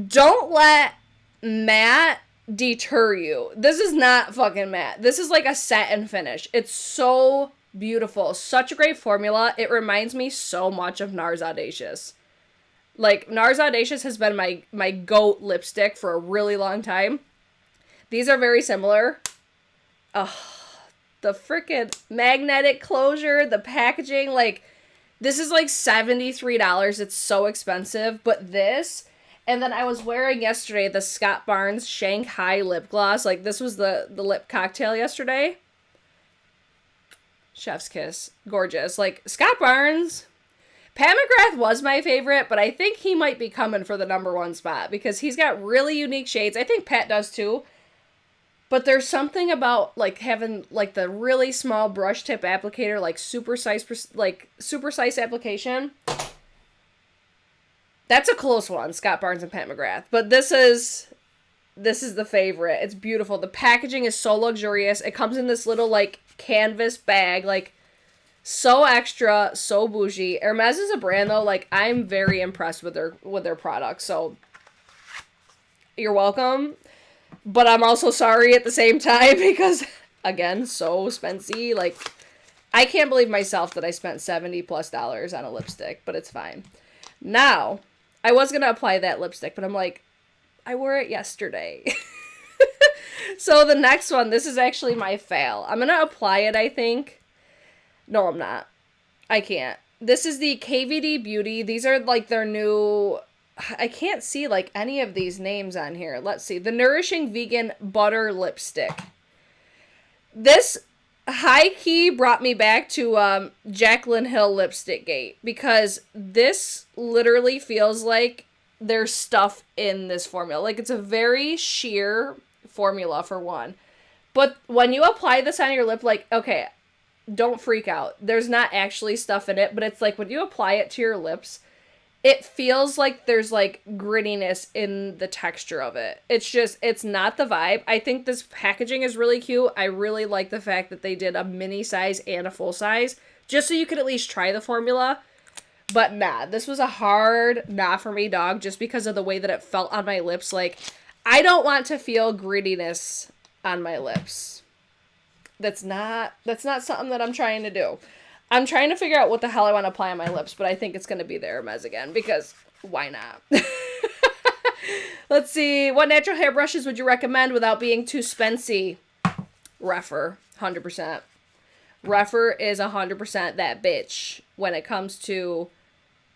A: don't let matte deter you. This is not fucking matte. This is like a satin finish. It's so beautiful. Such a great formula. It reminds me so much of NARS Audacious. Like, NARS Audacious has been my GOAT lipstick for a really long time. These are very similar. Oh, the freaking magnetic closure, the packaging, like, this is like $73. It's so expensive. But this, and then I was wearing yesterday the Scott Barnes Shanghai lip gloss. Like, this was the lip cocktail yesterday. Chef's kiss. Gorgeous. Like, Scott Barnes, Pat McGrath was my favorite, but I think he might be coming for the #1 spot because he's got really unique shades. I think Pat does too. But there's something about, like, having, like, the really small brush tip applicator, like, super size application. That's a close one, Scott Barnes and Pat McGrath. But this is the favorite. It's beautiful. The packaging is so luxurious. It comes in this little, like, canvas bag, like, so extra, so bougie. Hermes is a brand, though, like, I'm very impressed with their products, so you're welcome. But I'm also sorry at the same time because, again, so spency. Like, I can't believe myself that I spent $70+ on a lipstick, but it's fine. Now, I was going to apply that lipstick, but I'm like, I wore it yesterday. So the next one, this is actually my fail. I'm going to apply it, I think. No, I'm not. I can't. This is the KVD Beauty. These are, like, their new... I can't see, like, any of these names on here. Let's see. The Nourishing Vegan Butter Lipstick. This high-key brought me back to Jaclyn Hill Lipstick Gate. Because this literally feels like there's stuff in this formula. Like, it's a very sheer formula, for one. But when you apply this on your lip, like, okay, don't freak out. There's not actually stuff in it. But it's like, when you apply it to your lips... it feels like there's, like, grittiness in the texture of it. It's not the vibe. I think this packaging is really cute. I really like the fact that they did a mini size and a full size, just so you could at least try the formula. But nah, this was a hard nah for me, dog, just because of the way that it felt on my lips. Like, I don't want to feel grittiness on my lips. That's not something that I'm trying to do. I'm trying to figure out what the hell I want to apply on my lips, but I think it's going to be the Hermes again, because why not? Let's see. What natural hair brushes would you recommend without being too spency? Rephr, 100%. Rephr is 100% that bitch when it comes to,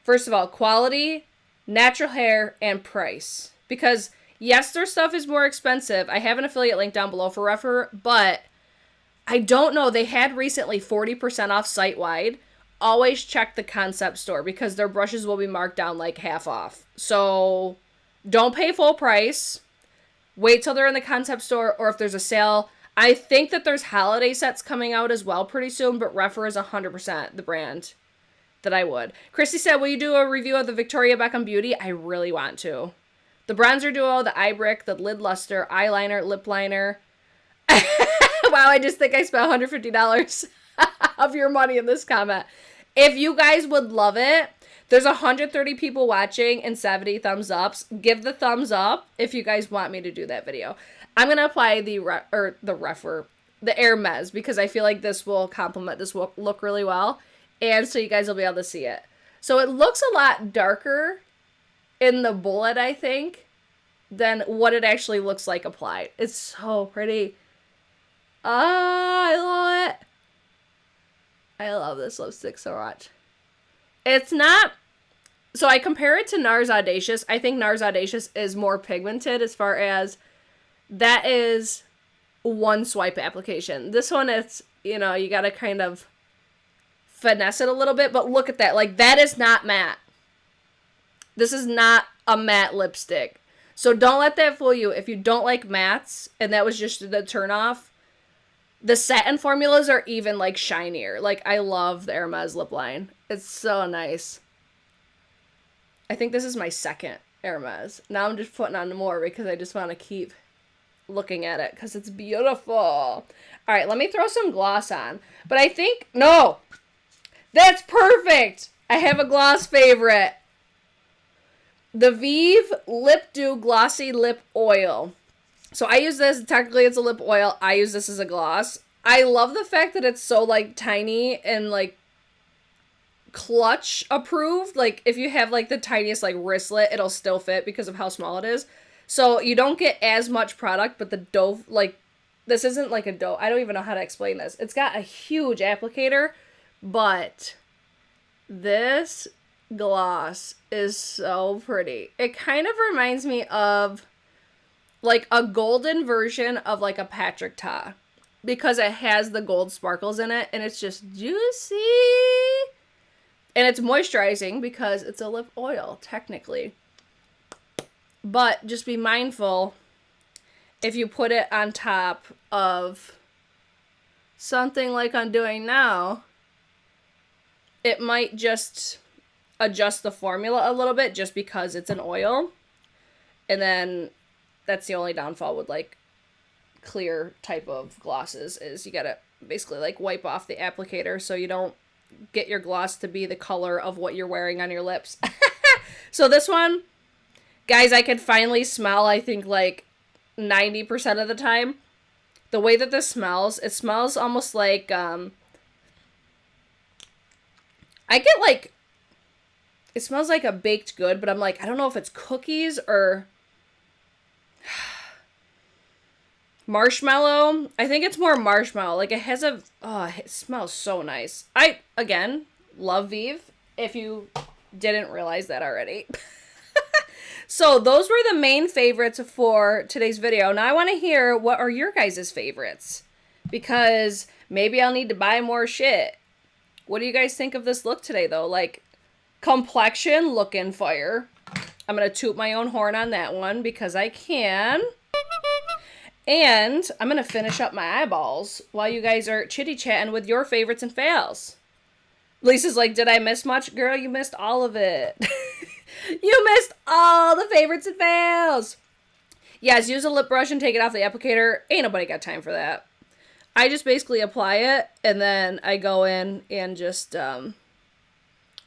A: first of all, quality, natural hair, and price. Because, yes, their stuff is more expensive. I have an affiliate link down below for Rephr, but... I don't know. They had recently 40% off site-wide. Always check the concept store because their brushes will be marked down like half off. So don't pay full price. Wait till they're in the concept store, or if there's a sale. I think that there's holiday sets coming out as well pretty soon, but Rephr is 100% the brand that I would. Christy said, will you do a review of the Victoria Beckham Beauty? I really want to. The bronzer duo, the eye brick, the lid luster, eyeliner, lip liner. Wow, I just think I spent $150 of your money in this comment. If you guys would love it, There's 130 people watching and 70 thumbs ups. Give the thumbs up if you guys want me to do that video. I'm going to apply the Hermes because I feel like this will complement this look really well. And so you guys will be able to see it. So it looks a lot darker in the bullet, I think, than what it actually looks like applied. It's so pretty. I love it. I love this lipstick so much. It's not... So I compare it to NARS Audacious. I think NARS Audacious is more pigmented as far as that is one swipe application. This one, it's, you know, you gotta kind of finesse it a little bit, but look at that. Like, that is not matte. This is not a matte lipstick. So don't let that fool you. If you don't like mattes, and that was just the turnoff, the satin formulas are even, like, shinier. Like, I love the Hermes lip line. It's so nice. I think this is my second Hermes. Now I'm just putting on more because I just want to keep looking at it because it's beautiful. All right, let me throw some gloss on. But I think, no, that's perfect. I have a gloss favorite. The Vive Lip Dew Glossy Lip Oil. So I use this, technically it's a lip oil. I use this as a gloss. I love the fact that it's so, like, tiny and, like, clutch approved. Like, if you have, like, the tiniest, like, wristlet, it'll still fit because of how small it is. So you don't get as much product, but the doe, like, this isn't like a doe. I don't even know how to explain this. It's got a huge applicator, but this gloss is so pretty. It kind of reminds me of, like, a golden version of, like, a Patrick Ta, because it has the gold sparkles in it, and it's just juicy. And it's moisturizing because it's a lip oil, technically. But just be mindful if you put it on top of something like I'm doing now, it might just adjust the formula a little bit just because it's an oil. And then that's the only downfall with, like, clear type of glosses is you gotta basically, like, wipe off the applicator so you don't get your gloss to be the color of what you're wearing on your lips. So this one, guys, I can finally smell, I think, like, 90% of the time. The way that this smells, it smells almost like, I get, like, it smells like a baked good, but I'm like, I don't know if it's cookies or marshmallow. I think it's more marshmallow. Like, it has a, oh, it smells so nice. I, again, love Vive, if you didn't realize that already. So those were the main favorites for today's video. Now I want to hear, what are your guys' favorites? Because maybe I'll need to buy more shit. What do you guys think of this look today, though? Like, complexion looking fire. I'm going to toot my own horn on that one because I can. And I'm going to finish up my eyeballs while you guys are chitty-chatting with your favorites and fails. Lisa's like, did I miss much? Girl, you missed all of it. You missed all the favorites and fails. Yes, use a lip brush and take it off the applicator. Ain't nobody got time for that. I just basically apply it, and then I go in and just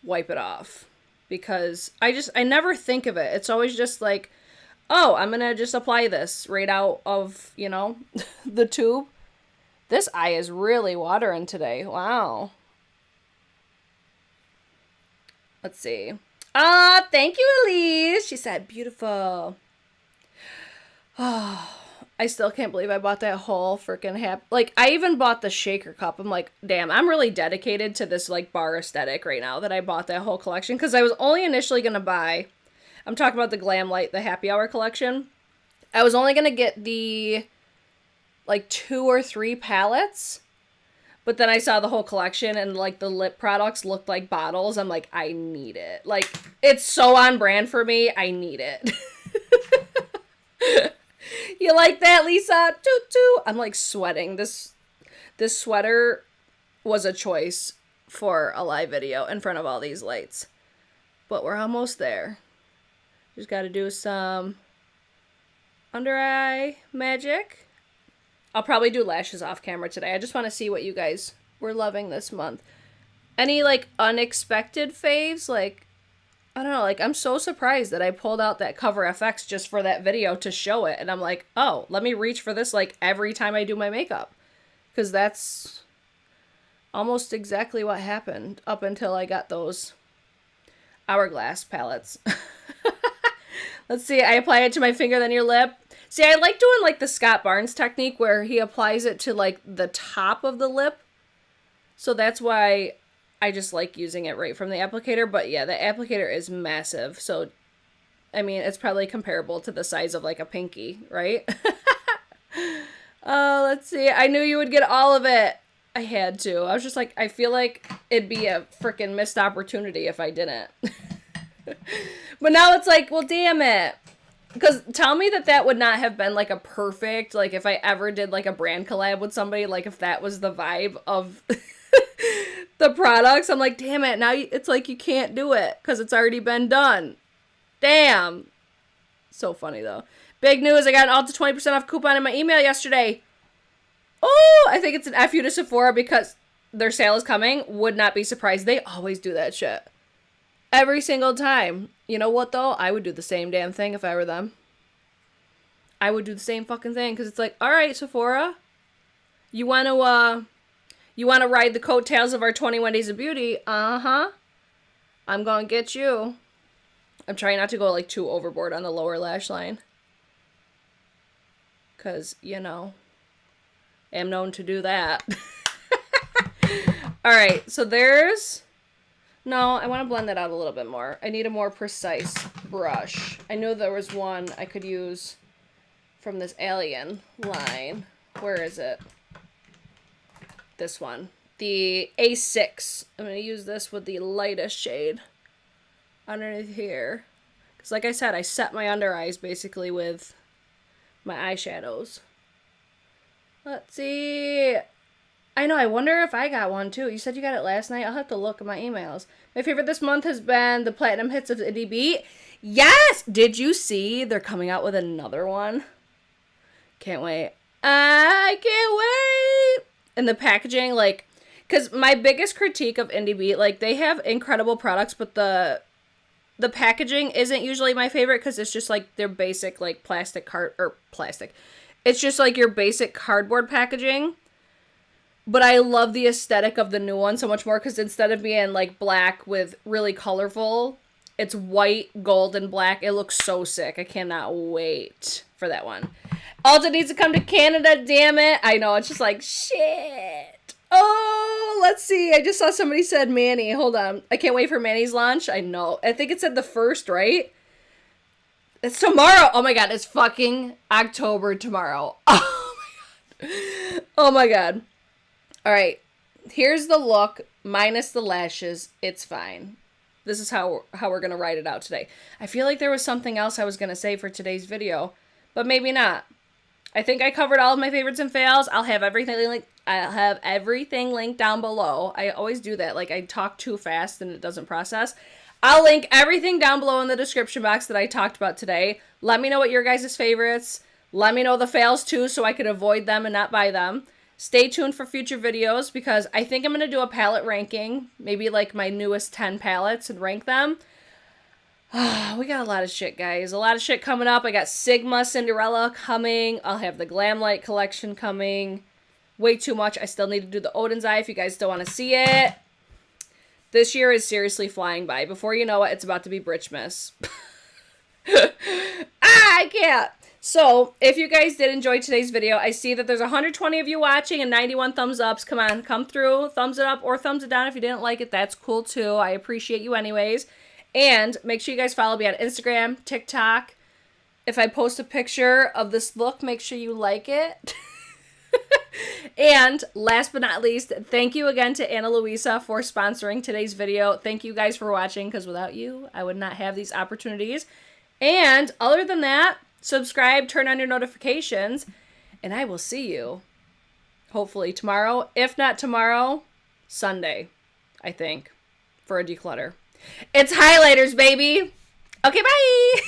A: wipe it off. Because I never think of it. It's always just like, oh, I'm going to just apply this right out of, you know, the tube. This eye is really watering today. Wow. Let's see. Thank you, Elise. She said, beautiful. Oh, I still can't believe I bought that whole freaking like, I even bought the shaker cup. I'm like, damn, I'm really dedicated to this, like, bar aesthetic right now that I bought that whole collection. Because I was only initially going to buy, I'm talking about the Glam Light, the Happy Hour collection. I was only going to get the, like, 2 or 3 palettes. But then I saw the whole collection and, like, the lip products looked like bottles. I'm like, I need it. Like, it's so on brand for me. I need it. You like that, Lisa? Toot toot. I'm, like, sweating. This sweater was a choice for a live video in front of all these lights. But we're almost there. Just got to do some under eye magic. I'll probably do lashes off camera today. I just want to see what you guys were loving this month. Any, like, unexpected faves? Like, I don't know, like, I'm so surprised that I pulled out that Cover FX just for that video to show it. And I'm like, oh, let me reach for this, like, every time I do my makeup. Because that's almost exactly what happened up until I got those Hourglass palettes. Let's see, I apply it to my finger, then your lip. See, I like doing, like, the Scott Barnes technique where he applies it to, like, the top of the lip. So that's why I just like using it right from the applicator. But yeah, the applicator is massive. So, I mean, it's probably comparable to the size of like a pinky, right? Let's see. I knew you would get all of it. I had to. I was just like, I feel like it'd be a freaking missed opportunity if I didn't. But now it's like, well, damn it. Because tell me that that would not have been like a perfect, like if I ever did like a brand collab with somebody, like if that was the vibe of the products, I'm like, damn it, now it's like you can't do it because it's already been done. Damn. So funny though. Big news, I got an Ulta 20% off coupon in my email yesterday. Oh, I think it's an F you to Sephora because their sale is coming. Would not be surprised. They always do that shit. Every single time. You know what though? I would do the same damn thing if I were them. I would do the same fucking thing because it's like, all right, Sephora, you want to ride the coattails of our 21 Days of Beauty? Uh-huh. I'm going to get you. I'm trying not to go, like, too overboard on the lower lash line. Because, you know, am known to do that. Alright, so there's... No, I want to blend that out a little bit more. I need a more precise brush. I knew there was one I could use from this Alien line. Where is it? This one. The A6. I'm going to use this with the lightest shade underneath here. Because like I said, I set my under eyes basically with my eyeshadows. Let's see. I know, I wonder if I got one too. You said you got it last night. I'll have to look at my emails. My favorite this month has been the Platinum Hits of Indi. Yes! Did you see they're coming out with another one? Can't wait. I can't wait! And the packaging, like, because my biggest critique of Indi, like, they have incredible products, but the packaging isn't usually my favorite because it's just, like, their basic, like, plastic. It's just, like, your basic cardboard packaging. But I love the aesthetic of the new one so much more because instead of being, like, black with really colorful, it's white, gold, and black. It looks so sick. I cannot wait for that one. Ulta needs to come to Canada, damn it. I know, it's just like, shit. Oh, let's see. I just saw somebody said Manny. Hold on. I can't wait for Manny's launch. I know. I think it said the 1st, right? It's tomorrow. Oh my god, it's fucking October tomorrow. Oh my god. Oh my god. All right. Here's the look minus the lashes. It's fine. This is how we're going to write it out today. I feel like there was something else I was going to say for today's video, but maybe not. I think I covered all of my favorites and fails. I'll have everything linked down below. I always do that. Like, I talk too fast and it doesn't process. I'll link everything down below in the description box that I talked about today. Let me know what your guys' favorites. Let me know the fails too so I could avoid them and not buy them. Stay tuned for future videos because I think I'm going to do a palette ranking. Maybe like my newest 10 palettes and rank them. We got a lot of shit, guys. A lot of shit coming up. I got Sigma Cinderella coming. I'll have the Glamlight collection coming. Way too much. I still need to do the Odin's Eye if you guys still want to see it. This year is seriously flying by. Before you know it, it's about to be Britchmas. I can't. So, if you guys did enjoy today's video, I see that there's 120 of you watching and 91 thumbs ups. Come on, come through. Thumbs it up or thumbs it down if you didn't like it. That's cool too. I appreciate you anyways. And make sure you guys follow me on Instagram, TikTok. If I post a picture of this look, make sure you like it. And last but not least, thank you again to Ana Luisa for sponsoring today's video. Thank you guys for watching because without you, I would not have these opportunities. And other than that, subscribe, turn on your notifications, and I will see you hopefully tomorrow. If not tomorrow, Sunday, I think, for a declutter. It's highlighters, baby. Okay, bye.